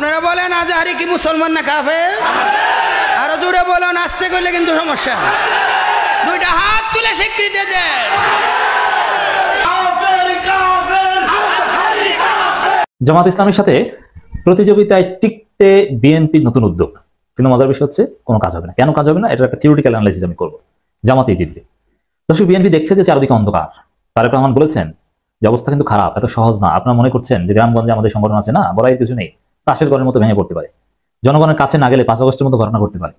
আপনারা বলেন আজহারি কি মুসলমান না কাফের? আরো জোরে বলেন, আসতে করলে কিন্তু সমস্যা। দুইটা হাত তুলে স্বীকৃতি দেন। জামাত ইসলামের সাথে প্রতিযোগিতায় টিকতে বিএনপির নতুন উদ্যোগ, কিন্তু মজার বিষয় হচ্ছে কোনো কাজ হবে না। কেন কাজ হবে না, এটা একটা থিওরিটিক্যাল অ্যানালাইসিস আমি করবো। জামাতই জিতবে। দর্শক, বিএনপি দেখছে যে চারদিকে অন্ধকার। তারেক রহমান বলেছেন যে অবস্থা কিন্তু খারাপ, এত সহজ না। আপনারা মনে করছেন যে গ্রামগঞ্জে আমাদের সংগঠন আছে, না, বলার কিছু নেই। তাসের ঘরের মতো ভেঙে পড়তে পারে, জনগণের কাছে না গেলে 5 আগস্টের মতো ঘটনা ঘটতে পারে।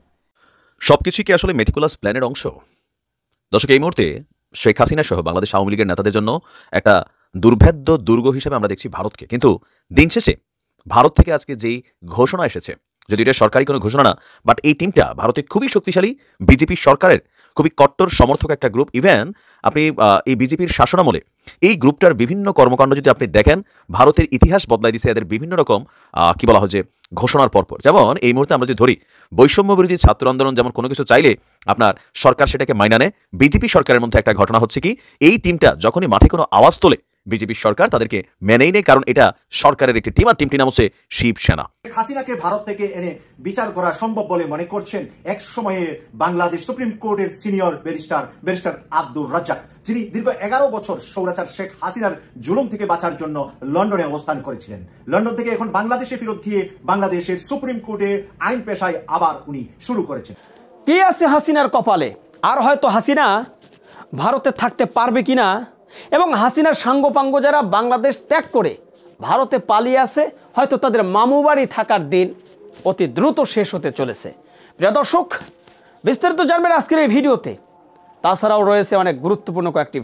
সবকিছু কি আসলে মেটিকুলাস প্ল্যানের অংশ? দর্শক, এই মুহূর্তে শেখ হাসিনা সহ বাংলাদেশ আওয়ামী লীগের নেতাদের জন্য একটা দুর্ভেদ্য দুর্গ হিসেবে আমরা দেখছি ভারতকে। কিন্তু দিন শেষে ভারত থেকে আজকে যেই ঘোষণা এসেছে, যদি এটা সরকারি কোনো ঘোষণা না, বাট এই টিমটা ভারতে খুবই শক্তিশালী, বিজেপি সরকারের খুবই কট্টর সমর্থক একটা গ্রুপ। ইভেন আপনি এই বিজেপির শাসনামলে এই গ্রুপটার বিভিন্ন কর্মকাণ্ড যদি আপনি দেখেন, ভারতের ইতিহাস বদলাই দিচ্ছে এদের বিভিন্ন রকম কি বলা হয় যে ঘোষণার পরপর। যেমন এই মুহূর্তে আমরা যদি ধরি, বৈষম্য বিরোধী ছাত্র আন্দোলন যেমন কোনো কিছু চাইলে আপনার সরকার সেটাকে মাইনা নেয়, বিজেপি সরকারের মধ্যে একটা ঘটনা হচ্ছে কি, এই টিমটা যখনই মাঠে কোনো আওয়াজ তোলে বিজেপি সরকার তাদেরকে মেনেই নেয়, কারণ এটা সরকারের একটি টিম, আর টিমটি নাম হচ্ছে শিবসেনা। হাসিনাকে ভারত থেকে এনে বিচার করা সম্ভব বলে মনে করছেন এক সময়ে বাংলাদেশ সুপ্রিম কোর্টের সিনিয়র ব্যারিস্টার আব্দুর রাজ্জাক, যিনি দীর্ঘ 11 বছর স্বৈরাচার শেখ হাসিনার জুলুম থেকে বাঁচার জন্য লন্ডনে অবস্থান করেছিলেন। লন্ডন থেকে এখন বাংলাদেশে ফেরত গিয়ে বাংলাদেশের সুপ্রিম কোর্টে আইন পেশায় আবার উনি শুরু করেছেন। কি আছে হাসিনার কপালে, আর হয়তো হাসিনা ভারতে থাকতে পারবে কিনা, এবং হাসিনার সাঙ্গপাঙ্গ যারা বাংলাদেশ ত্যাগ করে ভারতে পালিয়ে আছে, হয়তো তাদের মামু বাড়ি থাকার দিন অতি দ্রুত শেষ হতে চলেছে। প্রিয় দর্শক, বিস্তারিত জানবেন আজকের এই ভিডিওতে। তাছাড়াও রয়েছে অনেক গুরুত্বপূর্ণ কয়েকটি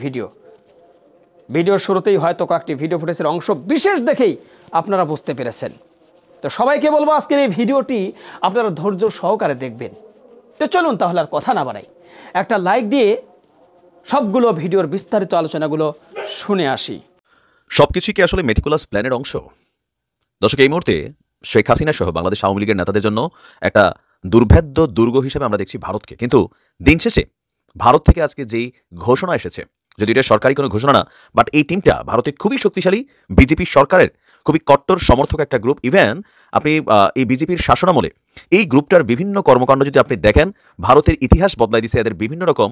ভিডিওর শুরুতেই হয়তো কয়েকটি ভিডিও ফুটেজের অংশ বিশেষ দেখেই আপনারা বুঝতে পেরেছেন। তো সবাইকে বলবো আজকের এই ভিডিওটি আপনারা ধৈর্য সহকারে দেখবেন। তো চলুন তাহলে আর কথা না বাড়াই, একটা লাইক দিয়ে সবগুলো ভিডিওর বিস্তারিত আলোচনাগুলো শুনে আসি। সবকিছু কি আসলে মেটিকুলাস প্ল্যানের অংশ? দর্শক, এই মুহূর্তে শেখ হাসিনা সহ বাংলাদেশ আওয়ামী লীগের নেতাদের জন্য একটা দুর্ভেদ্য দুর্গ হিসেবে আমরা দেখছি ভারতকে। কিন্তু দিন শেষে ভারত থেকে আজকে যেই ঘোষণা এসেছে, যদি এটা সরকারি কোনো ঘোষণা না, বাট এই টিমটা ভারতে খুবই শক্তিশালী, বিজেপি সরকারের খুবই কট্টর সমর্থক একটা গ্রুপ। ইভেন আপনি এই বিজেপির শাসনামলে এই গ্রুপটার বিভিন্ন কর্মকাণ্ড যদি আপনি দেখেন, ভারতের ইতিহাস বদলাই দিচ্ছে এদের বিভিন্ন রকম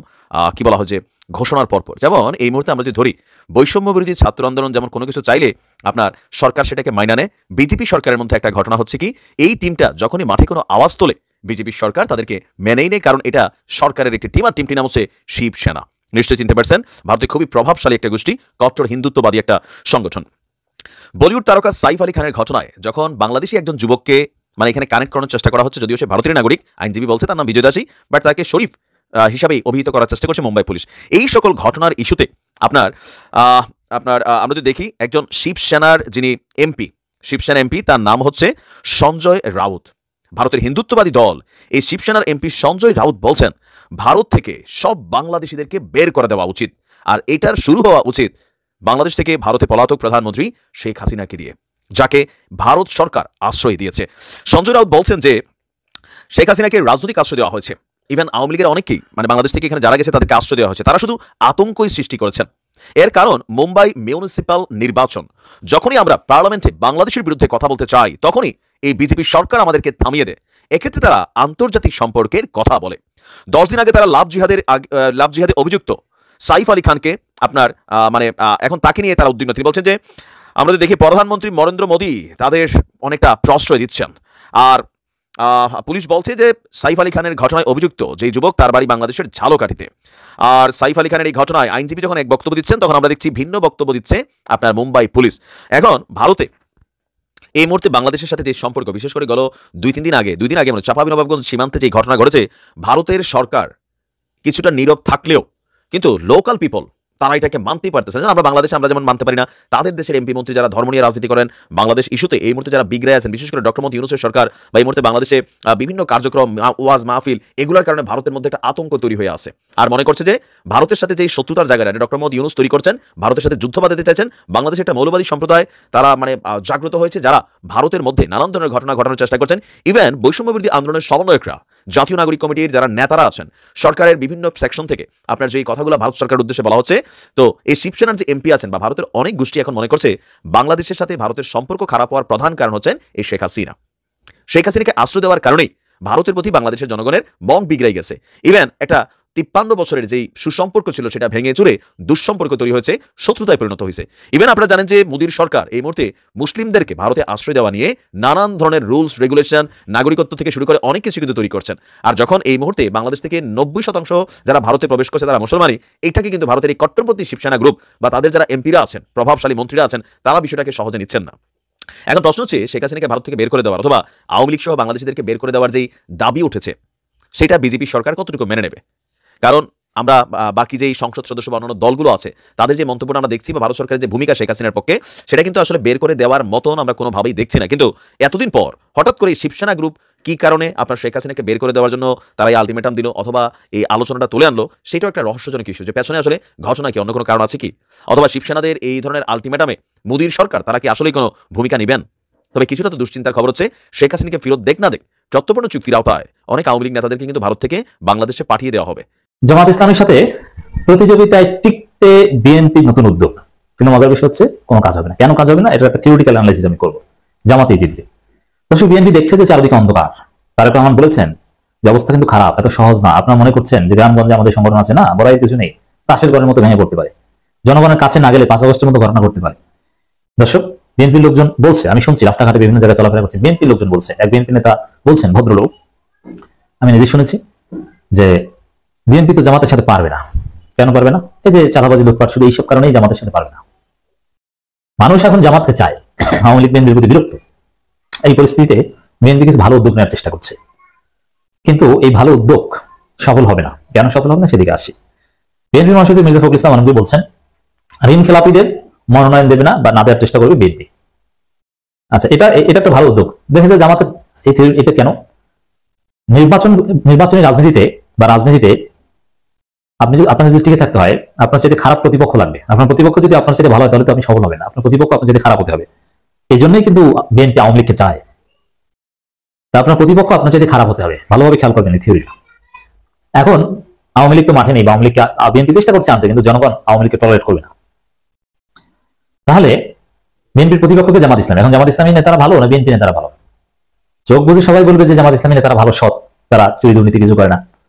কি বলা হয় যে ঘোষণার পরপর। যেমন এই মুহূর্তে আমরা যদি ধরি, বৈষম্য বিরোধী ছাত্র আন্দোলন যেমন কোনো কিছু চাইলে আপনার সরকার সেটাকে মাইনা নেয়, বিজেপি সরকারের মধ্যে একটা ঘটনা হচ্ছে কি, এই টিমটা যখনই মাঠে কোনো আওয়াজ তোলে বিজেপি সরকার তাদেরকে মেনেই নেয়, কারণ এটা সরকারের একটি টিম, আর টিমটি নাম হচ্ছে শিবসেনা। নিশ্চয়ই চিনতে পারছেন, ভারতে খুবই প্রভাবশালী একটা গোষ্ঠী, কট্টর হিন্দুত্ববাদী একটা সংগঠন। বলিউড তারকা সাইফ আলী খানের ঘটনায় যখন বাংলাদেশি একজন যুবককে মানে এখানে কানেক্ট করানোর চেষ্টা করা হচ্ছে, যদিও সে ভারতের নাগরিক, আইনজীবী বলছে তার নাম বিজয় দাসী, বাট তাকে শরীফ হিসাবেই অভিহিত করার চেষ্টা করছে মুম্বাই পুলিশ। এই সকল ঘটনার ইস্যুতে আপনার আমরা যদি দেখি, একজন শিবসেনার যিনি এমপি, শিবসেনা এমপি, তার নাম হচ্ছে সঞ্জয় রাউত। ভারতের হিন্দুত্ববাদী দল এই শিবসেনার এমপি সঞ্জয় রাউত বলছেন ভারত থেকে সব বাংলাদেশিদেরকে বের করে দেওয়া উচিত, আর এটার শুরু হওয়া উচিত বাংলাদেশ থেকে ভারতে পলাতক প্রধানমন্ত্রী শেখ হাসিনাকে দিয়ে, যাকে ভারত সরকার আশ্রয় দিয়েছে। সঞ্জয় রাউত বলছেন যে শেখ হাসিনাকে রাজনৈতিক আশ্রয় দেওয়া হয়েছে। ইভেন আওয়ামী লীগের অনেকেই মানে বাংলাদেশ থেকে এখানে যারা গেছে তাদেরকে আশ্রয় দেওয়া হয়েছে, তারা শুধু আতঙ্কই সৃষ্টি করেছেন। এর কারণ মুম্বাই মিউনিসিপ্যাল নির্বাচন, যখনই আমরা পার্লামেন্টে বাংলাদেশের বিরুদ্ধে কথা বলতে চাই, তখনই এই বিজেপি সরকার আমাদেরকে থামিয়ে দেয়। এক্ষেত্রে তারা আন্তর্জাতিক সম্পর্কের কথা বলে। 10 দিন আগে তারা লাভ জিহাদে অভিযুক্ত সাইফ আলী খানকে আপনার এখন তাকে নিয়ে তারা উদ্বিগ্ন। তিনি বলছেন যে আমরা দেখি প্রধানমন্ত্রী নরেন্দ্র মোদী তাদের অনেকটা প্রশ্রয় দিচ্ছেন, আর পুলিশ বলছে যে সাইফ আলী খানের ঘটনায় অভিযুক্ত যে যুবক, তার বাড়ি বাংলাদেশের ঝালকাঠিতে। আর সাইফ আলী খানের এই ঘটনায় আইনজীবী যখন এক বক্তব্য দিচ্ছেন, তখন আমরা দেখছি ভিন্ন বক্তব্য দিচ্ছে আপনার মুম্বাই পুলিশ। এখন ভারতে এই মুহূর্তে বাংলাদেশের সাথে যে সম্পর্ক, বিশেষ করে গেল 2-3 দিন আগে মানে চাঁপাবিনবাবগঞ্জ সীমান্তে যে ঘটনা ঘটেছে, ভারতের সরকার কিছুটা নীরব থাকলেও কিন্তু লোকাল পিপল তারা এটাকে মানতেই পারতেছে না। আমরা বাংলাদেশে আমরা যেমন মানতে পারি না, তাদের দেশের এমপি মন্ত্রী যারা ধর্ম নিয়ে রাজনীতি করেন বাংলাদেশ ইস্যুতে এই মুহূর্তে যারা বিগড়ে আছেন, বিশেষ করে ডক্টর মোহাম্মদ ইউনূসের সরকার বা এই মুহূর্তে বাংলাদেশে বিভিন্ন কার্যক্রম, ওয়াজ মাহফিল, এগুলোর কারণে ভারতের মধ্যে একটা আতঙ্ক তৈরি হয়ে আছে। আর মনে করছে যে ভারতের সাথে যে শত্রুতার জায়গাটা ডক্টর মোহাম্মদ ইউনূস তৈরি করছেন, ভারতের সাথে যুদ্ধ বাঁধাতে চাইছেন, বাংলাদেশে একটা মৌলবাদী সম্প্রদায় তারা জাগ্রত হয়েছে, যারা ভারতের মধ্যে নানান ধরনের ঘটনা ঘটানোর চেষ্টা করছেন। ইভেন বৈষম্য বিরোধী আন্দোলনের সমন্বয়করা, জাতীয় নাগরিক কমিটির যারা নেতারা আছেন, সরকারের বিভিন্ন সেকশন থেকে আপনার যে কথাগুলো ভারত সরকারের উদ্দেশ্যে বলা হচ্ছে, তো এই শিবসেনার যে এমপি আছেন বা ভারতের অনেক গোষ্ঠী এখন মনে করছে বাংলাদেশের সাথে ভারতের সম্পর্ক খারাপ হওয়ার প্রধান কারণ হচ্ছেন এই শেখ হাসিনা। শেখ হাসিনাকে আশ্রয় দেওয়ার কারণেই ভারতের প্রতি বাংলাদেশের জনগণের মন বিগড়াই গেছে। ইভেন একটা 53 বছরের যেই সুসম্পর্ক ছিল সেটা ভেঙে চুরে দুঃসম্পর্ক তৈরি হয়েছে, শত্রুতায় পরিণত হয়েছে। ইভেন আপনারা জানেন যে মোদির সরকার এই মুহূর্তে মুসলিমদেরকে ভারতে আশ্রয় দেওয়া নিয়ে নানান ধরনের রুলস রেগুলেশন, নাগরিকত্ব থেকে শুরু করে অনেক কিছু কিন্তু তৈরি করছেন। আর যখন এই মুহূর্তে বাংলাদেশ থেকে 90% যারা ভারতে প্রবেশ করছে তারা মুসলমানই, এটাকে কিন্তু ভারতের এই কট্টরপন্থী শিবসেনা গ্রুপ বা তাদের যারা এমপিরা আছেন, প্রভাবশালী মন্ত্রীরা আছেন, তারা বিষয়টাকে সহজে নিচ্ছেন না। এখন প্রশ্ন হচ্ছে শেখ হাসিনাকে ভারত থেকে বের করে দেওয়ার অথবা আওয়ামী লীগ সহ বাংলাদেশিদেরকে বের করে দেওয়ার যেই দাবি উঠেছে সেটা বিজেপি সরকার কতটুকু মেনে নেবে। কারণ আমরা বাকি যেই সংসদ সদস্য বা অন্যান্য দলগুলো আছে তাদের যে মন্তব্যটা আমরা দেখছি বা ভারত সরকারের যে ভূমিকা শেখ হাসিনার পক্ষে, সেটা কিন্তু আসলে বের করে দেওয়ার মতন আমরা কোনোভাবেই দেখছি না। কিন্তু এতদিন পর হঠাৎ করে শিবসেনা গ্রুপ কি কারণে আপনার শেখ হাসিনাকে বের করে দেওয়ার জন্য তারা এই আলটিমেটাম দিল অথবা এই আলোচনাটা তুলে আনলো, সেটাও একটা রহস্যজনক ইস্যু। যে পেছনে আসলে ঘটনা কি, অন্য কোনো কারণ আছে কি, অথবা শিবসেনাদের এই ধরনের আলটিমেটামে মোদির সরকার তারা কি আসলেই কোনো ভূমিকা নেবেন? তবে কিছুটা তো দুশ্চিন্তার খবর হচ্ছে শেখ হাসিনাকে ফেরত দেখ না দেখ চট্টপূর্ণ চুক্তির আওতায় অনেক আওয়ামী লীগ নেতাদেরকে কিন্তু ভারত থেকে বাংলাদেশে পাঠিয়ে দেওয়া হবে। জামাত ইসলামের সাথে প্রতিযোগিতায় টিকতে বিএনপির নতুন উদ্যোগ। কিন্তু মজার বিষয় হচ্ছে কোনো কাজ হবে না। কেন কাজ হবে না, এটা একটা থিওরিটিক্যাল অ্যানালাইসিস আমি করবো। জামাতেই জিতবে। দর্শক, বিএনপি দেখছে যে চারিদিকে অন্ধকার। তারেক রহমান বলেছেন যে অবস্থা কিন্তু খারাপ, এত সহজ না। আপনারা মনে করছেন যে গ্রামগঞ্জে আমাদের সংগঠন আছে না, বড়াই কিছু নেই, তাসের ঘরের মতো ভেঙে পড়তে পারে, জনগণের কাছে না গেলে 5 আগস্টের মতো ঘটনা ঘটতে পারে। দর্শক, বিএনপির লোকজন বলছে, আমি শুনছি রাস্তাঘাটে বিভিন্ন জায়গায় চলাফেরা করছে, বিএনপির লোকজন বলছে, এক বিএনপি নেতা বলছেন, ভদ্রলোক, আমি নিজে শুনেছি যে বিএনপি তো জামাতের সাথে পারবে না। কেন পারবে না? এই যে চাঁদাবাজি, লুটপাট, শুধু এইসব কারণেই জামাতের সাথে পারবে না। মানুষ এখন জামাতকে চায়, আওয়ামী লীগ বিএনপির প্রতি বিরক্ত। এই পরিস্থিতিতে বিএনপি কিছু ভালো উদ্যোগ নেওয়ার চেষ্টা করছে, কিন্তু এই ভালো উদ্যোগ সফল হবে না। কেন সফল হবে না সেদিকে আসি। বিএনপি মহাসচিব মির্জা ফখরুল ইসলাম আলমগীর বলছেন ঋণ খেলাপিদের মনোনয়ন দেবে না বা না দেওয়ার চেষ্টা করবে বিএনপি। আচ্ছা, এটা একটা ভালো উদ্যোগ। দেখা যায় জামাতের এটা কেন? নির্বাচনী রাজনীতিতে বা রাজনীতিতে আপনার যদি টিকে থাকতে হয়, আপনার সাথে খারাপ প্রতিপক্ষ লাগবে। আপনার প্রতিপক্ষ যদি আপনার সাথে ভালো হয় তাহলে তো আপনি সফল হবে না। আপনার প্রতিপক্ষ আপনার সাথে খারাপ হতে হবে। এই জন্যই কিন্তু বিএনপি আওয়ামী লীগকে চায়। তা আপনার প্রতিপক্ষ আপনার সাথে খারাপ হতে হবে, ভালোভাবে খেয়াল করবেন এই থিওরিটা। এখন আওয়ামী লীগ তো মাঠে নেই, বা আওয়ামী লীগকে বিএনপি চেষ্টা করছে আনতে, কিন্তু জনগণ আওয়ামী লীগকে টলারেট করবে না। তাহলে বিএনপির প্রতিপক্ষকে জামাত ইসলাম। এখন জামাত ইসলামী নেতারা ভালো না বিএনপি নেতারা ভালো? চোখ বুঝে সবাই বলবে যে জামাত ইসলামী নেতারা ভালো, সৎ, তারা চুরি দুর্নীতি কিছু করে না।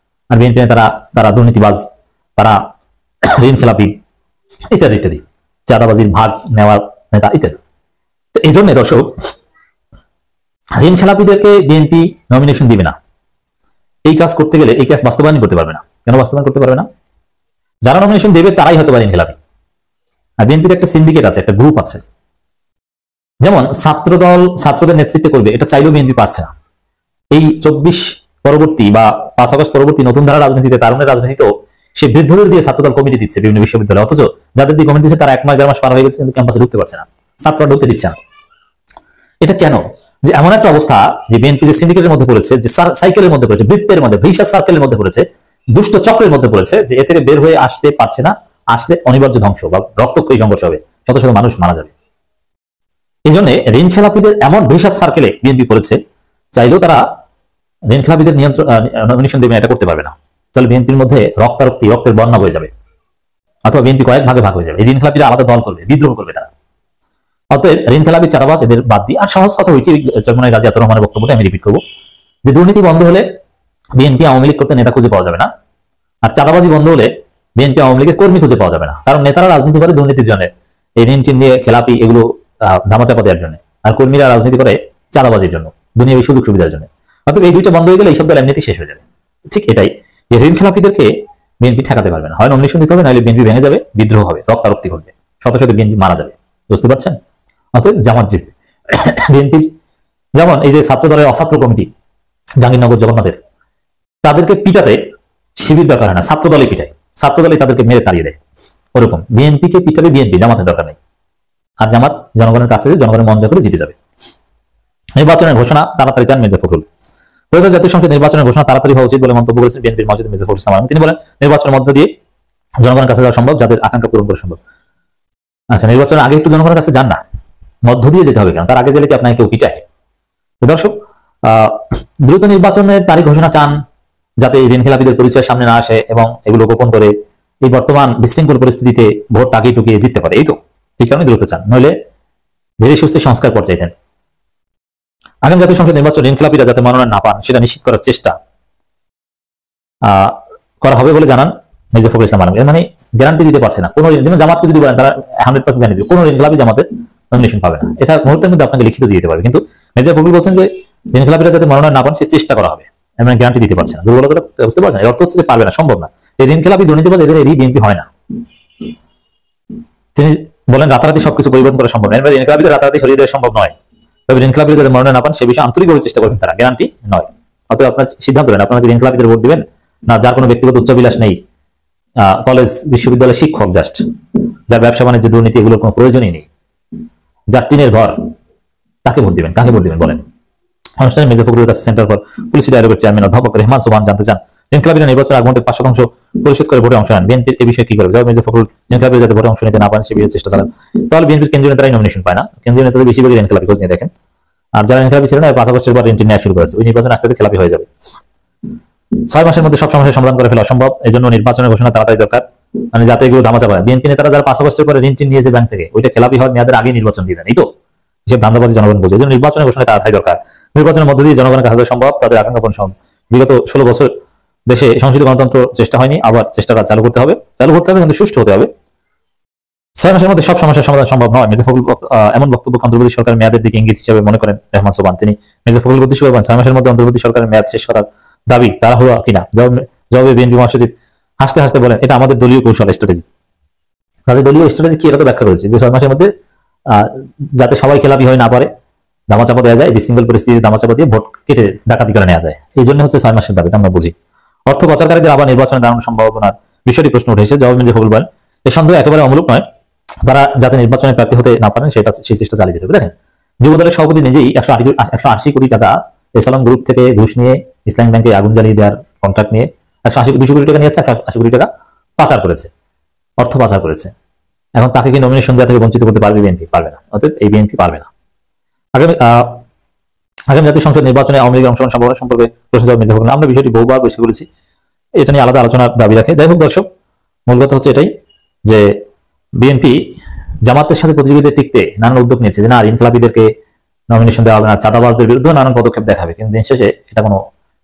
আর বিএনপি নেতারা তারা দুর্নীতিবাজ, তারা ঋণ খেলাপি ইত্যাদি ইত্যাদি, চাঁদাবাজির ভাগ নেওয়ার নেতা ইত্যাদি। তো এই জন্য দর্শক, ঋণ খেলাপিদেরকে বিএনপি নমিনেশন দিবে না। এই কাজ করতে গেলে এই কাজ বাস্তবায়ন করতে পারবে না। কেন বাস্তবায়ন করতে পারবে না? যারা নমিনেশন দেবে তারাই হয়তো ঋণ খেলাপি। আর বিএনপিতে একটা সিন্ডিকেট আছে, একটা গ্রুপ আছে। যেমন ছাত্রদল ছাত্রদের নেতৃত্বে করবে, এটা চাইলেও বিএনপি পারছে না। এই 24 পরবর্তী বা 5 আগস্ট পরবর্তী নতুন ধারা রাজনীতিতে, তারুণের রাজনীতিতেও সে বৃদ্ধদের দিয়ে ছাত্রদল কমিটি দিচ্ছে বিভিন্ন বিশ্ববিদ্যালয়ে, অথচ যাদের দিয়ে কমিটি দিচ্ছে তারা 1 মাস 1.5 মাস পার হয়ে গেছে, কিন্তু ক্যাম্পাসে ঢুকতে পারছে না, ছাত্ররা ঢুকতে দিচ্ছে না। এটা কেন? যে এমন একটা অবস্থা যে বিএনপি যে সিন্ডিকেটের মধ্যে পড়েছে, যে সাইকেলের মধ্যে পড়েছে, বৃত্তের মধ্যে, ভিসার সার্কেলের মধ্যে পড়েছে, দুষ্ট চক্রের মধ্যে পড়েছে, যে এ থেকে বের হয়ে আসতে পারছে না। আসলে অনিবার্য ধ্বংস বা রক্তক্ষয়ী সংঘর্ষ হবে, শত শত মানুষ মারা যাবে। এই জন্য ঋণ খেলাপিদের এমন ভিসার সার্কেলে বিএনপি পড়েছে, চাইলেও তারা ঋণ খেলাপিদের নমিনেশন দেবে, এটা করতে পারবে না। তাহলে বিএনপির মধ্যে রক্তারক্তি, রক্তের বন্যা হয়ে যাবে, অথবা বিএনপি কয়েক ভাগে ভাগ হয়ে যাবে। এই ঋণ খেলাপিরা আলাদা দল করবে, বিদ্রোহ করবে তারা। অতএব ঋণ খেলাপি, চাঁদাবাজ এদের বাদ দিয়ে, আর সহজ কথা ওইটি চরমনাই গাজী আতাউর রহমানের বক্তব্যটা আমি রিপিট করবো, যে দুর্নীতি বন্ধ হলে বিএনপি আওয়ামী লীগ করতে নেতা খুঁজে পাওয়া যাবে না, আর চাঁদাবাজি বন্ধ হলে বিএনপি আওয়ামী লীগের কর্মী খুঁজে পাওয়া যাবে না। কারণ নেতারা রাজনীতি করে দুর্নীতির জন্য, এই ঋণ টিন নিয়ে খেলাপি এগুলো ধামাচাপা দেওয়ার জন্য, আর কর্মীরা রাজনীতি করে চাঁদাবাজির জন্য, দুনিয়াবী সুযোগ সুবিধার জন্য। অর্থাৎ এই দুইটা বন্ধ হয়ে গেলে এই সব দল এমনিতে শেষ হয়ে যাবে। ঠিক এটাই, যে ঋণ খেলাপিদেরকে বিএনপি ঠেকাতে পারবে না। হয় নমিনেশন দিতে হবে, নাহলে বিএনপি ভেঙে যাবে, বিদ্রোহ হবে, রক্তারক্তি ঘটবে, শত শত বিএনপি মারা যাবে। বুঝতে পারছেন? অতএব জামাত জিতবে। বিএনপির যেমন এই যে ছাত্র দলের অছাত্র কমিটি, জাহাঙ্গীরনগর জগন্নাথের, তাদেরকে পিটাতে শিবির দরকার হয় না, ছাত্র দলে পিটায়, ছাত্র দলে তাদেরকে মেরে তাড়িয়ে দেয়। ওরকম বিএনপিকে পিটাবে বিএনপি, জামাতের দরকার নেই। আর জামাত জনগণের কাছে জনগণের মন জয় করে জিতে যাবে। নির্বাচনের ঘোষণা তাড়াতাড়ি চান মির্জা ফখরুল। ত্রয়োদশ জাতীয় সংসদ নির্বাচনের ঘোষণা তাড়াতাড়ি হওয়া উচিত বলে মন্তব্য করেছেন বিএনপির মহাসচিব মির্জা ফখরুল ইসলাম। তিনি বলেন, নির্বাচনের মধ্য দিয়ে জনগণের কাছে যাওয়া সম্ভব, যাদের আকাঙ্ক্ষা পূরণ করা সম্ভব। আচ্ছা, নির্বাচনের আগে একটু জনগণের কাছে যান না, মধ্য দিয়ে যেতে হবে। কেন? তার আগে গেলে কি আপনাকে কেউ পিটায়? দর্শক, দ্রুত নির্বাচনের তারিখ ঘোষণা চান, যাতে ঋণ খেলাপিদের পরিচয় সামনে না আসে এবং এগুলো গোপন করে এই বর্তমান বিশৃঙ্খল পরিস্থিতিতে ভোট টাকিয়ে টুকিয়ে জিততে পারে। এই তো, এই কারণে দ্রুত চান, নইলে ধীরে সুস্থে সংস্কার পর্যায়ে দেন। আগামী জাতীয় সংসদ নির্বাচন ইনকিলাবিরা যাতে মনোনয়ন না পান সেটা নিশ্চিত করার চেষ্টা করা হবে বলে জানান মির্জা ফখরুল ইসলাম আলমগীর। মানে গ্যারান্টি দিতে পারছে না কোনো, যেমন জামাতকে যদি বলেন তারা 100% গ্যারান্টি দিবে কোনো ইনকিলাবি জামাতের নমিনেশন পাবে না, এটা মুহূর্তের মধ্যে আপনাকে লিখিত দিয়ে দিতে পারবে। কিন্তু মির্জা ফখরুল বলছেন যে ইনকিলাবিরা যাতে মনোনয়ন না পান সে চেষ্টা করা হবে, মানে গ্যারান্টি দিতে পারছে না। দুর্বলতাটা বুঝতে পারছেন, এর অর্থ হচ্ছে যে পারবে না, সম্ভব না। এই ইনকিলাবি দুর্নীতিবাজ এদের এই বিএনপি হয় না। তিনি বলেন রাতারাতি সবকিছু পরিবর্তন করা সম্ভব নয়, ইনকিলাবিদের রাতারাতি সরিয়ে দেওয়া সম্ভব নয়, তবে ইনকিলাবিরা যাতে মনোনয়ন না পান সে বিষয়ে আন্তরিকভাবে চেষ্টা করবেন তারা, গ্যারান্টি নয়। অতএব আপনার সিদ্ধান্ত নেন আপনারা কি ইনকিলাবিদের ভোট দিবেন, না যার কোনো ব্যক্তিগত উচ্চাবিলাস নেই, কলেজ বিশ্ববিদ্যালয়ের শিক্ষক জাস্ট, যার ব্যবসা বাণিজ্য দুর্নীতি এগুলোর কোনো প্রয়োজনই নেই, যার টিনের ঘর, তাকে ভোট দিবেন, কাকে ভোট দিবেন বলেন। অনুষ্ঠানে মির্জা ফখরুলের কাছে সেন্টার ফর পলিসি ডায়ালগের চেয়ারম্যান অধ্যাপক রেহমান সোবহান জানতে চান ইনকিলাবিরা নির্বাচনের আগ মুহূর্তে 5% পরিশোধ করে ভোটে অংশ নেন, বিএনপি এই বিষয়ে কি করবে। যারা মির্জা ফখরুল ইনকিলাবিরা যাতে ভোটে অংশ নিতে না পারেন সে বিষয়ে চেষ্টা চালান, তাহলে বিএনপির কেন্দ্রীয় নেতারাই নমিনেশন পায় না, কেন্দ্রীয় নেতাদের বেশিরভাগই ইনকিলাবি, খোঁজ নিয়ে দেখেন। আর যারা ইনকিলাবি ছিল না 5 আগস্টের পর রিন্টিন নেওয়া শুরু করেছে, ওই নির্বাচন আসতে খেলাপি হয়ে যাবে। 6 মাসের মধ্যে সব সমস্যার সমাধান করে ফেলা অসম্ভব, এই জন্য নির্বাচনের ঘোষণা তাড়াতাড়ি দরকার, মানে যাতে এগুলো ধামাচাপা হয়। বিএনপি নেতারা যারা 5 আগস্টের পরে ঋণ নিয়েছে ব্যাংক থেকে, ওইটা খেলাপি হওয়ার মেয়াদের আগে নির্বাচন দিয়ে দেন, এই তো হিসেব ধান্দাবাজি জনগণ বোঝে। এই জন্য নির্বাচনের ঘোষণা তাড়াতাড়ি দরকার, নির্বাচনের মধ্য দিয়ে জনগণের কাছে সম্ভব তাদের আকাঙ্ক্ষা পূরণ সম্ভব। বিগত 16 বছর দেশে সংসদীয় গণতন্ত্র চেষ্টা হয়নি, আবার চেষ্টাটা চালু করতে হবে কিন্তু সুষ্ঠু হতে হবে। 6 মাসের মধ্যে সব সমস্যার সমাধান সম্ভব নয়, মির্জা ফখরুল এমন বক্তব্য অন্তর্বর্তী সরকারের মেয়াদের দিকে ইঙ্গিত হিসেবে মনে করেন রেহমান সোবহান। তিনি মির্জা ফখরুল উদ্দেশ্য করেন 6 মাসের মধ্যে অন্তর্বর্তী সরকারের মেয়াদ শেষ করার দাবি তারা হলো কিনা। জবাবে বিএনপি মহাসচিব হাসতে হাসতে বলেন এটা আমাদের দলীয় কৌশল, স্ট্র্যাটেজি। তাদের দলীয় স্ট্র্যাটেজি কি এটা তো ব্যাখ্যা করেছে যে 6 মাসের মধ্যে যাতে সবাই খেলাপি হয়ে না পারে, দামাচাপা দেওয়া যায়, বিশৃঙ্খল পরিস্থিতি দামাচাপা দিয়ে ভোট কেটে ডাকাতি করে নেওয়া যায়, এই জন্য হচ্ছে 6 মাসের দাবি, আমরা বুঝি। অর্থ পাচারকারীদের আবার নির্বাচনে দাঁড়ানোর সম্ভাবনার বিষয়টি প্রশ্ন উঠেছে, জবাবে মির্জা ফখরুল বলেন এই সন্দেহ একেবারে অমূলক নয়, তারা যাতে নির্বাচনে প্রার্থী হতে না পারেন সেই চেষ্টা চালিয়ে যেতে হবে। দেখেন যুবদলের সভাপতি নিজেই 180 কোটি টাকা এসালাম গ্রুপ থেকে ঘুষ নিয়ে ইসলামী ব্যাংকে আগুন জ্বালিয়ে দেওয়ার কন্ট্রাক্ট নিয়ে 200 কোটি টাকা নিয়েছে, 180 কোটি টাকা পাচার করেছে, অর্থ পাচার করেছে। এখন তাকে কি নমিনেশন দেওয়া থেকে বঞ্চিত করতে পারবে বিএনপি? পারবে না। অতএব এই বিএনপি পারবে না। আগামী জাতীয় সংসদ নির্বাচনে আওয়ামী লীগের অংশগ্রহণ সম্ভাবনা সম্পর্কে প্রশ্ন জবাব মির্জা ফখরুল, আমরা বিষয়টি বহুবার বেশি বলেছি, এটা নিয়ে আলাদা আলোচনার দাবি রাখে। যাই হোক দর্শক, মূল কথা হচ্ছে এটাই যে বিএনপি জামাতের সাথে প্রতিযোগিতায় টিকতে নানান উদ্যোগ নিয়েছে, যে না ইনকিলাবিদেরকে নমিনেশন দেওয়া হবে না, চাঁদাবাজদের বিরুদ্ধে নানান পদক্ষেপ দেখাবে, কিন্তু দিন শেষে এটা কোনো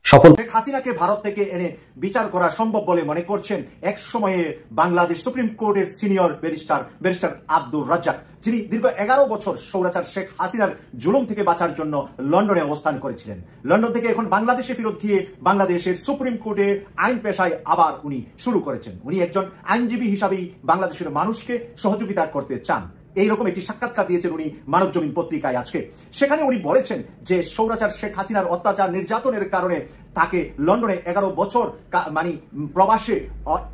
সফল। শেখ হাসিনাকে ভারত থেকে এনে বিচার করা সম্ভব বলে মনে করছেন এক সময়ে বাংলাদেশ সুপ্রিম কোর্টের সিনিয়র ব্যারিস্টার আব্দুর রাজ্জাক, যিনি দীর্ঘ 11 বছর স্বৈরাচার শেখ হাসিনার জুলুম থেকে বাঁচার জন্য লন্ডনে অবস্থান করেছিলেন। লন্ডন থেকে এখন বাংলাদেশে ফেরত গিয়ে বাংলাদেশের সুপ্রিম কোর্টে আইন পেশায় আবার উনি শুরু করেছেন। উনি একজন আইনজীবী হিসাবেই বাংলাদেশের মানুষকে সহযোগিতা করতে চান, এইরকম একটি সাক্ষাৎকার দিয়েছেন উনি মানব জমিন পত্রিকায় আজকে। সেখানে উনি বলেছেন যে স্বৈরাচার শেখ হাসিনার অত্যাচার নির্যাতনের কারণে তাকে লন্ডনে 11 বছর মানে প্রবাসে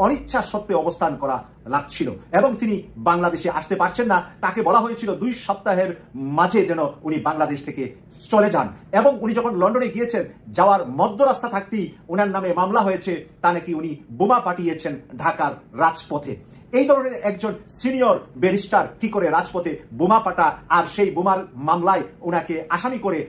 অনিচ্ছা সত্ত্বে অবস্থান করা লাগছিল এবং তিনি বাংলাদেশে আসতে পারছেন না। তাকে বলা হয়েছিল 2 সপ্তাহের মাঝে যেন উনি বাংলাদেশ থেকে চলে যান, এবং উনি যখন লন্ডনে গিয়েছেন যাওয়ার মধ্য রাস্তা থাকতেই উনার নামে মামলা হয়েছে, তা নাকি উনি বোমা পাঠিয়েছেন ঢাকার রাজপথে। এই ধরনের একজন সিনিয়র ব্যারিস্টার কি করে রাজপথে বোমা ফাটা, আর সেই বোমার মামলায় ওনাকে আসামি করে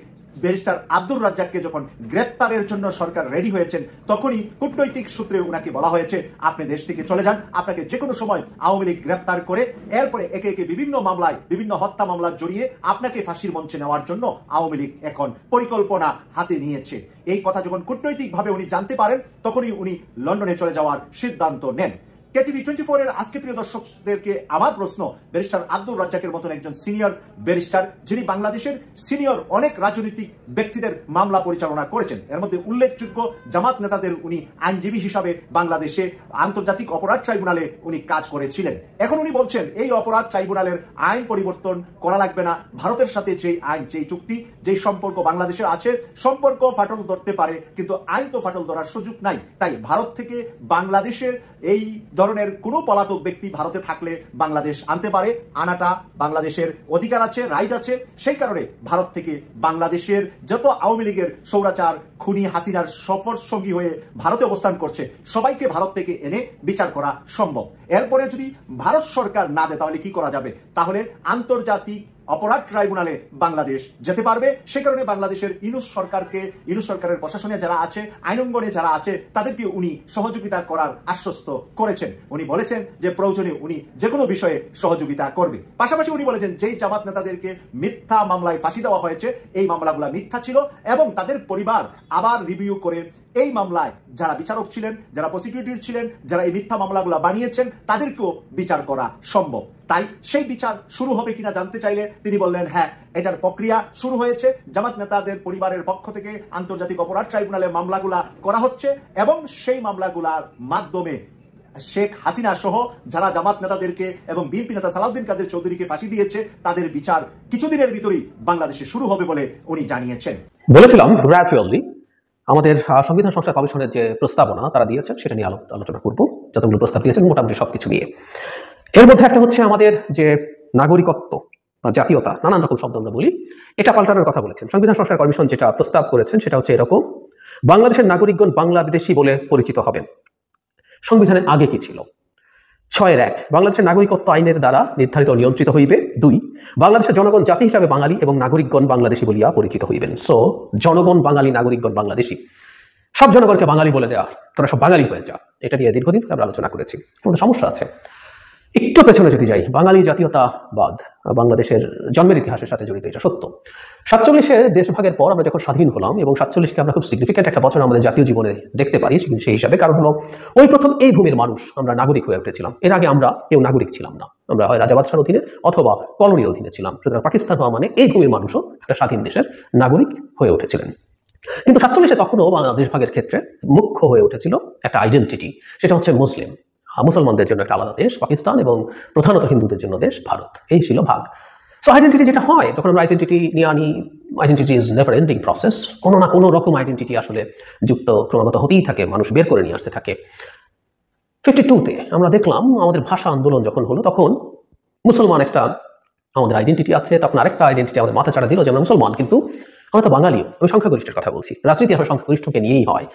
ব্যারিস্টার আব্দুর রাজ্জাককে যখন গ্রেফতারের জন্য সরকার রেডি হয়েছেন, তখনই কূটনৈতিক সূত্রে ওনাকে বলা হয়েছে আপনি দেশ থেকে চলে যান, আপনাকে যে কোনো সময় আওয়ামী লীগ গ্রেফতার করে এরপরে একে একে বিভিন্ন মামলায়, বিভিন্ন হত্যা মামলা জড়িয়ে আপনাকে ফাঁসির মঞ্চে নেওয়ার জন্য আওয়ামী লীগ এখন পরিকল্পনা হাতে নিয়েছে। এই কথা যখন কূটনৈতিকভাবে উনি জানতে পারেন, তখনই উনি লন্ডনে চলে যাওয়ার সিদ্ধান্ত নেন। কেটিভি 24 এর আজকে প্রিয় দর্শকদেরকে আমার প্রশ্ন, ব্যারিস্টার আব্দুর রাজ্জাকের মতন একজন সিনিয়র ব্যারিস্টার, যিনি বাংলাদেশের সিনিয়র অনেক রাজনৈতিক ব্যক্তিদের মামলা পরিচালনা করেছেন, এর মধ্যে উল্লেখযোগ্য জামাত নেতাদের উনি আইনজীবী হিসাবে বাংলাদেশে আন্তর্জাতিক অপরাধ ট্রাইব্যুনালে উনি কাজ করেছিলেন। এখন উনি বলছেন এই অপরাধ ট্রাইব্যুনালের আইন পরিবর্তন করা লাগবে না, ভারতের সাথে যেই আইন, যেই চুক্তি, যেই সম্পর্ক বাংলাদেশের আছে, সম্পর্ক ফাটল ধরতে পারে কিন্তু আইন তো ফাটল ধরার সুযোগ নাই। তাই ভারত থেকে বাংলাদেশের এই ধরনের কোনো পলাতক ব্যক্তি ভারতে থাকলে বাংলাদেশ আনতে পারে, আনাটা বাংলাদেশের অধিকার আছে, রাইট আছে। সেই কারণে ভারত থেকে বাংলাদেশের যত আওয়ামী লীগের স্বৈরাচার খুনি হাসিনার সফর সঙ্গী হয়ে ভারতে অবস্থান করছে সবাইকে ভারত থেকে এনে বিচার করা সম্ভব। এরপরে যদি ভারত সরকার না দেয় তাহলে কি করা যাবে? তাহলে আন্তর্জাতিক অপরাধ ট্রাইব্যুনালে বাংলাদেশ যেতে পারবে। সে কারণে বাংলাদেশের ইউনূস সরকারের প্রশাসনে যারা আছে, আইনঙ্গনে যারা আছে, তাদেরকে উনি সহযোগিতা করার আশ্বস্ত করেছেন। উনি বলেছেন যে প্রয়োজনে উনি যে কোনো বিষয়ে সহযোগিতা করবে। পাশাপাশি উনি বলেছেন যেই জামাত নেতাদেরকে মিথ্যা মামলায় ফাঁসি দেওয়া হয়েছে, এই মামলাগুলো মিথ্যা ছিল এবং তাদের পরিবার আবার রিভিউ করে এই মামলায় যারা বিচারক ছিলেন, যারা প্রসিকিউটর ছিলেন, যারা এই মিথ্যা মামলাগুলো বানিয়েছেন, তাদেরকেও বিচার করা সম্ভব। তাই সেই বিচার শুরু হবে কিনা জানতে চাইলে তিনি বললেন, হ্যাঁ, এটার প্রক্রিয়া শুরু হয়েছে। জামাত নেতাদের পরিবারের পক্ষ থেকে আন্তর্জাতিক অপরাধ ট্রাইব্যুনালে মামলাগুলা করা হচ্ছে এবং সেই মামলাগুলার মাধ্যমে শেখ হাসিনা সহ যারা জামাত নেতাদেরকে এবং বিএনপি নেতা সালাউদ্দিন কাদের চৌধুরীকে ফাঁসি দিয়েছে, তাদের বিচার কিছুদিনের ভিতরেই বাংলাদেশে শুরু হবে বলে উনি জানিয়েছেন। বলেছিলাম গ্র্যাজুয়ালি আমাদের সংবিধান সংস্কার কমিশনের যে প্রস্তাবনা তারা দিয়েছেন সেটা নিয়ে আলোচনা করব। যতগুলো প্রস্তাব দিয়েছেন মোটামুটি সবকিছু নিয়ে। এর মধ্যে একটা হচ্ছে আমাদের যে নাগরিকত্ব বা জাতীয়তা, নানান রকম শব্দ আমরা বলি, এটা পাল্টানোর কথা বলেছেন। সংবিধান সংস্কার কমিশন যেটা প্রস্তাব করেছেন সেটা হচ্ছে এরকম: বাংলাদেশের নাগরিকগণ বাংলাদেশী বলে পরিচিত হবেন। সংবিধানের আগে কি ছিল? 6(1) বাংলাদেশের নাগরিকত্ব আইনের দ্বারা নির্ধারিত নিয়ন্ত্রিত হইবে। 2, বাংলাদেশের জনগণ জাতি হিসাবে বাঙালি এবং নাগরিকগণ বাংলাদেশী বলিয়া পরিচিত হইবেন। সো জনগণ বাঙালি, নাগরিকগণ বাংলাদেশী, সব জনগণকে বাঙালি বলে দেওয়া, তোরা সব বাঙালি হয়ে যা, এটা নিয়ে দীর্ঘদিন আমরা আলোচনা করেছি। কোনো সমস্যা আছে? একটু পেছনে যদি যাই, বাঙালি জাতীয়তাবাদ বাংলাদেশের জন্মের ইতিহাসের সাথে জড়িত, এটা সত্য। 47-এ দেশভাগের পর আমরা যখন স্বাধীন হলাম এবং 47কে আমরা খুব সিগনিফিক্যান্ট একটা বছর আমাদের জাতীয় জীবনে দেখতে পারি সেই হিসাবে, কারণ হলো ওই প্রথম এই ভূমির মানুষ আমরা নাগরিক হয়ে উঠেছিলাম। এর আগে আমরা কেউ নাগরিক ছিলাম না, আমরা হয় রাজাবাদশার অধীনে অথবা কলোনির অধীনে ছিলাম। সুতরাং পাকিস্তান হওয়া মানে এই ভূমির মানুষও একটা স্বাধীন দেশের নাগরিক হয়ে উঠেছিলেন। কিন্তু 47-এ তখনও বাংলাদেশ ভাগের ক্ষেত্রে মুখ্য হয়ে উঠেছিল একটা আইডেন্টিটি, সেটা হচ্ছে মুসলিম। মুসলমানদের জন্য একটা আলাদা দেশ পাকিস্তান এবং প্রধানত হিন্দুদের জন্য দেশ ভারত। এই ছিল ভাগ। সো আইডেন্টিটি যেটা হয়, যখন আমরা আইডেন্টিটি নিয়ে আনি, identity is never ending process. কোনো না কোনো রকম আইডেন্টিটি আসলে যুক্ত ক্রমাগত হতেই থাকে, মানুষ বের করে নিয়ে আসতে থাকে। 52-তে আমরা দেখলাম আমাদের ভাষা আন্দোলন যখন হলো, তখন মুসলমান একটা আমাদের আইডেন্টিটি আছে, তখন আরেকটা আইডেন্টিটি আমাদের মাথা চাড়া দিল যে আমরা মুসলমান, কিন্তু আমরা তো বাঙালিও। আমি সংখ্যাগরিষ্ঠের কথা বলছি, রাজনীতি আসলে সংখ্যাগরিষ্ঠকে নিয়েই হয়।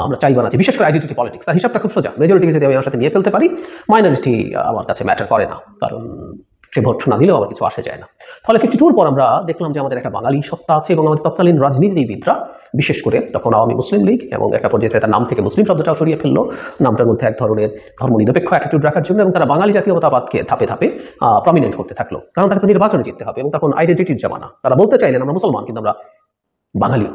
আমরা চাই বানাচ্ছি, বিশেষ করে আইডেন্টিটি পলিটিক্স। তার হিসাবটা খুব সোজা, মেজরিটিকে যদি আমি আমার সাথে নিয়ে ফেলতে পারি, মাইনরিটি আমার কাছে ম্যাটার করে না, কারণ সে ভোট না দিলেও আমার কিছু আসে যায় না। ফলে 52-র পর আমরা দেখলাম যে আমাদের একটা বাঙালি সত্তা আছে এবং আমাদের তৎকালীন রাজনীতিবিদরা, বিশেষ করে তখন আওয়ামী মুসলিম লীগ এবং একটা পর্যায়ে তার নাম থেকে মুসলিম শব্দটাও সরিয়ে ফেললো, নামটার মধ্যে এক ধরনের ধর্মনিরপেক্ষ অ্যাটিটিউড রাখার জন্য, এবং তারা বাঙালি জাতীয়তাবাদকে ধাপে ধাপে প্রমিনেন্ট করতে থাকলো, কারণ তাকে তো নির্বাচনে জিততে হবে এবং তখন আইডেন্টিটির জামানা। তারা বলতে চাইলেন আমরা মুসলমান, কিন্তু আমরা বাঙালিও।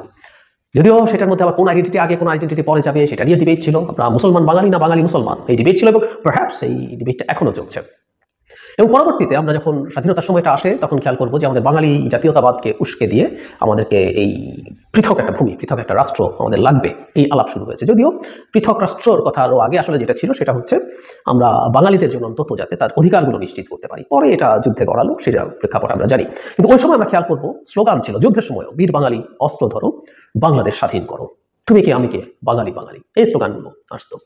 যদিও সেটার মধ্যে আবার কোন আইডেন্টিটি আগে কোন আইডেন্টিটি পরে যাবে সেটা নিয়ে ডিবেট ছিল। আমরা মুসলমান বাঙালি না বাঙালি মুসলমান, এই ডিবেট ছিল এবং পারহ্যাপস এই ডিবেটটা এখনো চলছে। এবং পরবর্তীতে আমরা যখন স্বাধীনতার সময়টা আসে, তখন খেয়াল করবো যে আমাদের বাঙালি জাতীয়তাবাদকে উস্কে দিয়ে আমাদেরকে এই পৃথক একটা ভূমি, পৃথক একটা রাষ্ট্র আমাদের লাগবে, এই আলাপ শুরু হয়েছে। যদিও পৃথক রাষ্ট্রর কথা আরও আগে আসলে যেটা ছিল সেটা হচ্ছে আমরা বাঙালিদের জন্য অন্তত যাতে তার অধিকারগুলো নিশ্চিত করতে পারি। পরে এটা যুদ্ধে গড়ালো, সেটা প্রেক্ষাপট আমরা জানি। কিন্তু ওই সময় আমরা খেয়াল করবো স্লোগান ছিল যুদ্ধের সময়ও, বীর বাঙালি অস্ত্র ধরো, বাংলাদেশ স্বাধীন করো, তুমি কে আমি কে, বাঙালি বাঙালি, এই স্লোগানগুলো আসতো।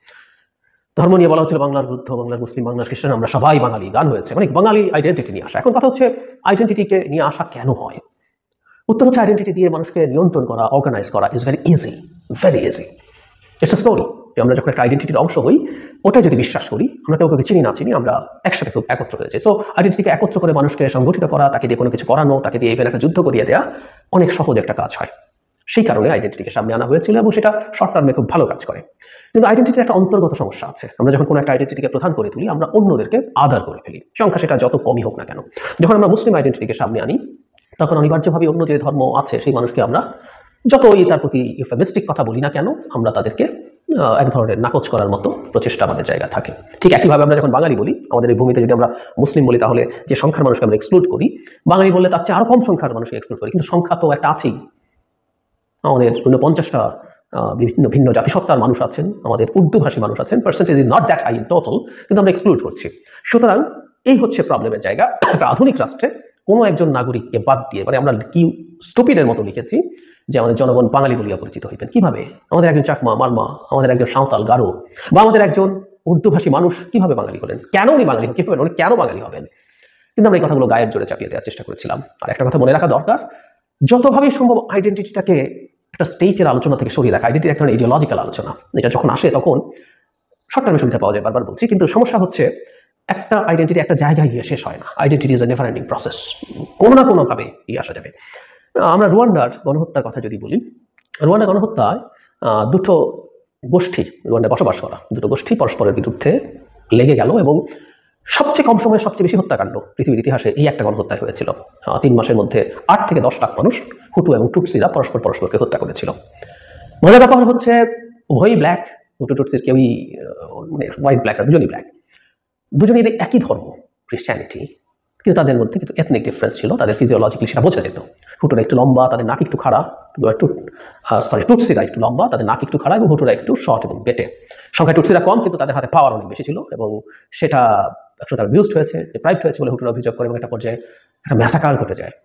ধর্ম নিয়ে বলা হচ্ছিল বাংলার বুদ্ধ, বাংলার মুসলিম, বাংলার খ্রিস্টান, আমরা সবাই বাঙালি, গান হয়েছে, মানে বাঙালি আইডেন্টিটি নিয়ে আসা। এখন কথা হচ্ছে আইডেন্টিটিকে নিয়ে আসা কেন হয়? উত্তর হচ্ছে আইডেন্টিটি দিয়ে মানুষকে নিয়ন্ত্রণ করা, অর্গানাইজ করা is very easy, very easy. It's a story. আমরা যখন একটা আইডেন্টিটির অংশ হই, ওটাই যদি বিশ্বাস করি, আমরা কেউ চিনি না চিনি, আমরা একসাথে খুব একত্র হয়েছে। সো আইডেন্টিটিকে একত্র করে মানুষকে সংগঠিত করা, তাকে দিয়ে কোনো কিছু করানো, তাকে দিয়ে ইভেন একটা যুদ্ধ করিয়ে দেওয়া অনেক সহজ একটা কাজ হয়। সেই কারণে আইডেন্টিটিকে সামনে আনা হয়েছিল এবং সেটা শর্ট টার্মে খুব ভালো কাজ করে। কিন্তু আইডেন্টিটির একটা অন্তর্গত সমস্যা আছে। আমরা যখন কোনো একটা আইডেন্টিটিকে প্রধান করে তুলি, আমরা অন্যদেরকে আদার করে ফেলি, সংখ্যা সেটা যত কমই হোক না কেন। যখন আমরা মুসলিম আইডেন্টিটিকে সামনে আনি, তখন অনিবার্যভাবে অন্য যে ধর্ম আছে সেই মানুষকে আমরা যতই তার প্রতি ইউফেমিস্টিক কথা বলি না কেন, আমরা তাদেরকে এক ধরনের নাকচ করার মতো প্রচেষ্টা আমাদের জায়গা থাকে। ঠিক একইভাবে আমরা যখন বাঙালি বলি, আমাদের এই ভূমিতে যদি আমরা মুসলিম বলি, তাহলে যে সংখ্যার মানুষকে আমরা এক্সক্লুড করি, বাঙালি বললে তার চেয়ে আরও কম সংখ্যার মানুষকে এক্সক্লুড করি। কিন্তু সংখ্যা তো একটা আছেই, আমাদের 49টা বিভিন্ন ভিন্ন জাতিসত্তার মানুষ আছেন, আমাদের উর্দুভাষী মানুষ আছেন, percentage is not that high in total, কিন্তু আমরা এক্সক্লুড করছি। সুতরাং এই হচ্ছে প্রবলেমের জায়গা। একটা আধুনিক রাষ্ট্রে কোনো একজন নাগরিককে বাদ দিয়ে, মানে আমরা কি স্টুপিডের মতো লিখেছি যে আমাদের জনগণ বাঙালি বলিয়া পরিচিত হইবেন। কিভাবে? আমাদের একজন চাকমা, মারমা, আমাদের একজন সাঁওতাল, গারো বা আমাদের একজন উর্দুভাষী মানুষ কিভাবে বাঙালি হলেন? কেন উনি বাঙালি হবেন? কিভাবে উনি কেন বাঙালি হবেন? কিন্তু আমরা এই কথাগুলো গায়ের জোরে চাপিয়ে দেওয়ার চেষ্টা করেছিলাম। আর একটা কথা মনে রাখা দরকার, যতভাবেই সম্ভব আইডেন্টিটিটাকে একটা স্টেটের আলোচনা থেকে সরিয়ে রাখা। আইডেন্টিটি একটা ইডিওলজিক্যাল আলোচনা, এটা যখন আসে তখন শর্ট টার্মে সুবিধা পাওয়া যায়, বারবার বলছি। কিন্তু সমস্যা হচ্ছে একটা আইডেন্টিটি একটা জায়গায় গিয়ে শেষ হয় না। Identity is a never ending process, কোনো না কোনোভাবে আসা যাবে। আমরা রুয়ান্ডার গণহত্যার কথা যদি বলি, রুয়ান্ডা গণহত্যায় দুটো গোষ্ঠী, রুয়ান্ডায় বসবাস করা দুটো গোষ্ঠী পরস্পরের বিরুদ্ধে লেগে গেল এবং সবচেয়ে কম সময়ে সবচেয়ে বেশি হত্যাকাণ্ড পৃথিবীর ইতিহাসে এই একটা গণহত্যায় হয়েছিল। 3 মাসের মধ্যে 8 থেকে 10 লাখ মানুষ, হুটু এবং টুটসিরা পরস্পরকে হত্যা করেছিল। মজার ব্যাপার হচ্ছে উভয়ই ব্ল্যাক, হুটু টুটসির কেউই মানে হোয়াইট ব্ল্যাক না, দুজনই ব্ল্যাক, দুজনেই একই ধর্ম ক্রিশ্চিয়ানিটি, কিন্তু তাদের মধ্যে কিন্তু এথনিক ডিফারেন্স ছিল। তাদের ফিজিওলজিক্যালি সেটা বোঝা যেত। হুটুরা একটু লম্বা, তাদের নাক একটু খাড়া, টুটসিরা একটু লম্বা, তাদের নাক একটু খাড়া, এবং হুটুরা একটু শর্ট এবং বেটে। সংখ্যায় টুটসিরা কম, কিন্তু তাদের হাতে পাওয়ার অনেক বেশি ছিল এবং সেটা তারা বিউজড হয়েছে, ডিপ্রাইভড হয়েছে বলে হুটুরা অভিযোগ করে এবং একটা পর্যায়ে একটা ম্যাসাকার ঘটে যায়।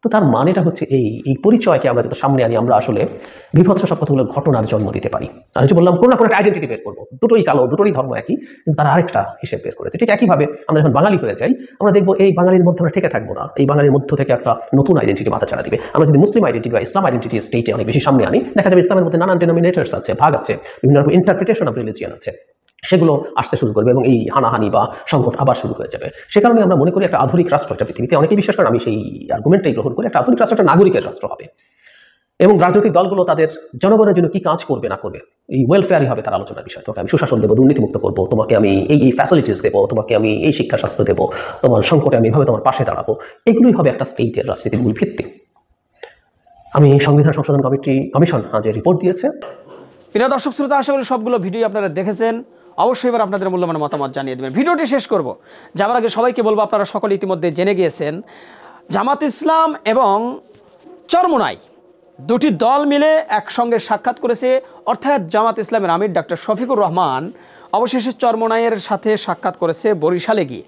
তো তার মানেটা হচ্ছে এই পরিচয়কে আমরা যত সামনে আনি, আমরা আসলে বিভৎস সব কথাগুলো ঘটনার জন্ম দিতে পারি। আর যে বললাম, কোনো না কোনো একটা আইডেন্টিটি বের করবো, দুটোই কালো, দুটোই ধর্ম একই, কিন্তু তারা আরেকটা হিসেব বের করেছে। ঠিক একইভাবে আমরা যখন বাঙালি হয়ে যাই, আমরা দেখবো এই বাঙালির মধ্যে আমরা ঠেকে থাকবো না, এই বাঙালির মধ্য থেকে একটা নতুন আইডেন্টিটি মাথা চাড়া দিবে। আমরা যদি মুসলিম আইডেন্টিটি বা ইসলাম আইডেন্টিটির স্টেটে অনেক বেশি সামনে আনি, দেখা যাবে ইসলামের মধ্যে নানান ডেনোমিনেটরস আছে, ভাগ আছে, বিভিন্ন রকম ইন্টারপ্রিটেশন অফ রিলিজিয়ান আছে, সেগুলো আসতে শুরু করবে এবং এই হানাহানি বা সংকট আবার শুরু হয়ে যাবে। সে কারণে আমরা মনে করি একটা আধুনিক রাষ্ট্র, একটা পৃথিবীতে অনেকেই বিশ্বাস করেন, আমি সেই আর্গুমেন্টটাই গ্রহণ করি, একটা আধুনিক রাষ্ট্র একটা নাগরিকের রাষ্ট্র হবে এবং রাজনৈতিক দলগুলো তাদের জনগণের জন্য কি কাজ করবে না করবে, এই ওয়েলফেয়ারই হবে তার আলোচনার বিষয়। তোমাকে আমি সুশাসন দেবো, দুর্নীতিমুক্ত করবো, তোমাকে আমি এই ফ্যাসিলিটিস দেবো, তোমাকে আমি এই শিক্ষা স্বাস্থ্য দেবো, তোমার সংকটে আমি এভাবে তোমার পাশে দাঁড়াবো, এগুলোই হবে একটা স্টেটের রাজনীতির মূল ভিত্তি। আমি সংবিধান সংশোধন কমিশন যে রিপোর্ট দিয়েছে, প্রিয় দর্শক শ্রোতা, আশা করি সবগুলো ভিডিও আপনারা দেখেছেন। অবশ্যই এবার আপনাদের মূল্যবান মতামত জানিয়ে দেবেন। ভিডিওটি শেষ করব, যাওয়ার আগে সবাইকে বলবো, আপনারা সকলে ইতিমধ্যে জেনে গিয়েছেন, জামাত ইসলাম এবং চরমোনাই দুটি দল মিলে একসঙ্গে সাক্ষাৎ করেছে। অর্থাৎ জামাত ইসলামের আমির ডক্টর শফিকুর রহমান অবশেষে চরমোনাইয়ের সাথে সাক্ষাৎ করেছে বরিশালে গিয়ে,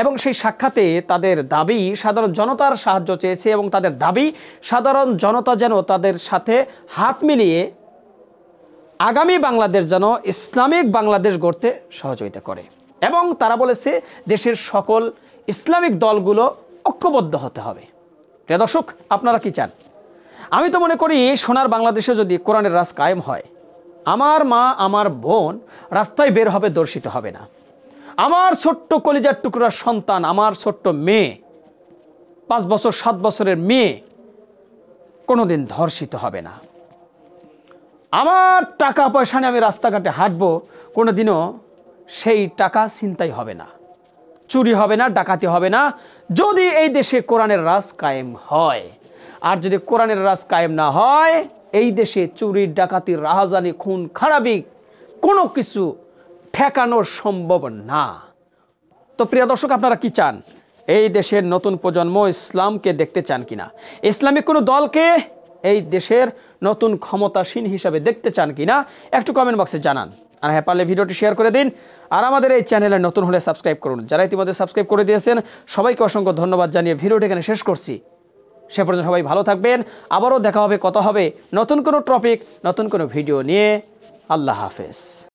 এবং সেই সাক্ষাতে তাদের দাবি সাধারণ জনতার সাহায্য চেয়েছে এবং তাদের দাবি সাধারণ জনতা যেন তাদের সাথে হাত মিলিয়ে আগামী বাংলাদেশ যেন ইসলামিক বাংলাদেশ গড়তে সহযোগিতা করে। এবং তারা বলেছে দেশের সকল ইসলামিক দলগুলো ঐক্যবদ্ধ হতে হবে। প্রিয় দর্শক, আপনারা কি চান? আমি তো মনে করি সোনার বাংলাদেশে যদি কোরআনের রাজ কায়েম হয়, আমার মা আমার বোন রাস্তায় বের হবে, দর্শিত হবে না। আমার ছোট্ট কলিজার টুকরার সন্তান, আমার ছোট্ট মেয়ে, 5 বছর 7 বছরের মেয়ে কোনোদিন ধর্ষিত হবে না। আমার টাকা পয়সা নিয়ে আমি রাস্তাঘাটে হাঁটবো, কোনোদিনও সেই টাকা ছিনতাই হবে না, চুরি হবে না, ডাকাতি হবে না, যদি এই দেশে কোরআনের রাজ কায়েম হয়। আর যদি কোরআনের রাজ কায়েম না হয়, এই দেশে চুরি, ডাকাতি, রাহাজানি, খুন খারাপি কোনো কিছু ঠেকানো সম্ভব না। তো প্রিয় দর্শক, আপনারা কি চান? এই দেশের নতুন প্রজন্ম ইসলামকে দেখতে চান কিনা? ইসলামিক কোনো দলকে এই দেশের নতুন ক্ষমতাসীন হিসাবে দেখতে চান কিনা একটু কমেন্ট বক্সে জানান। আর হ্যাঁ, পারলে ভিডিওটি শেয়ার করে দিন। আর আমাদের এই চ্যানেলে নতুন হলে সাবস্ক্রাইব করুন। যারা ইতিমধ্যে সাবস্ক্রাইব করে দিয়েছেন সবাইকে অসংখ্য ধন্যবাদ জানিয়ে ভিডিওটি এখানে শেষ করছি। সে পর্যন্ত সবাই ভালো থাকবেন। আবারও দেখা হবে, কথা হবে নতুন কোনো টপিক, নতুন কোনো ভিডিও নিয়ে। আল্লাহ হাফেজ।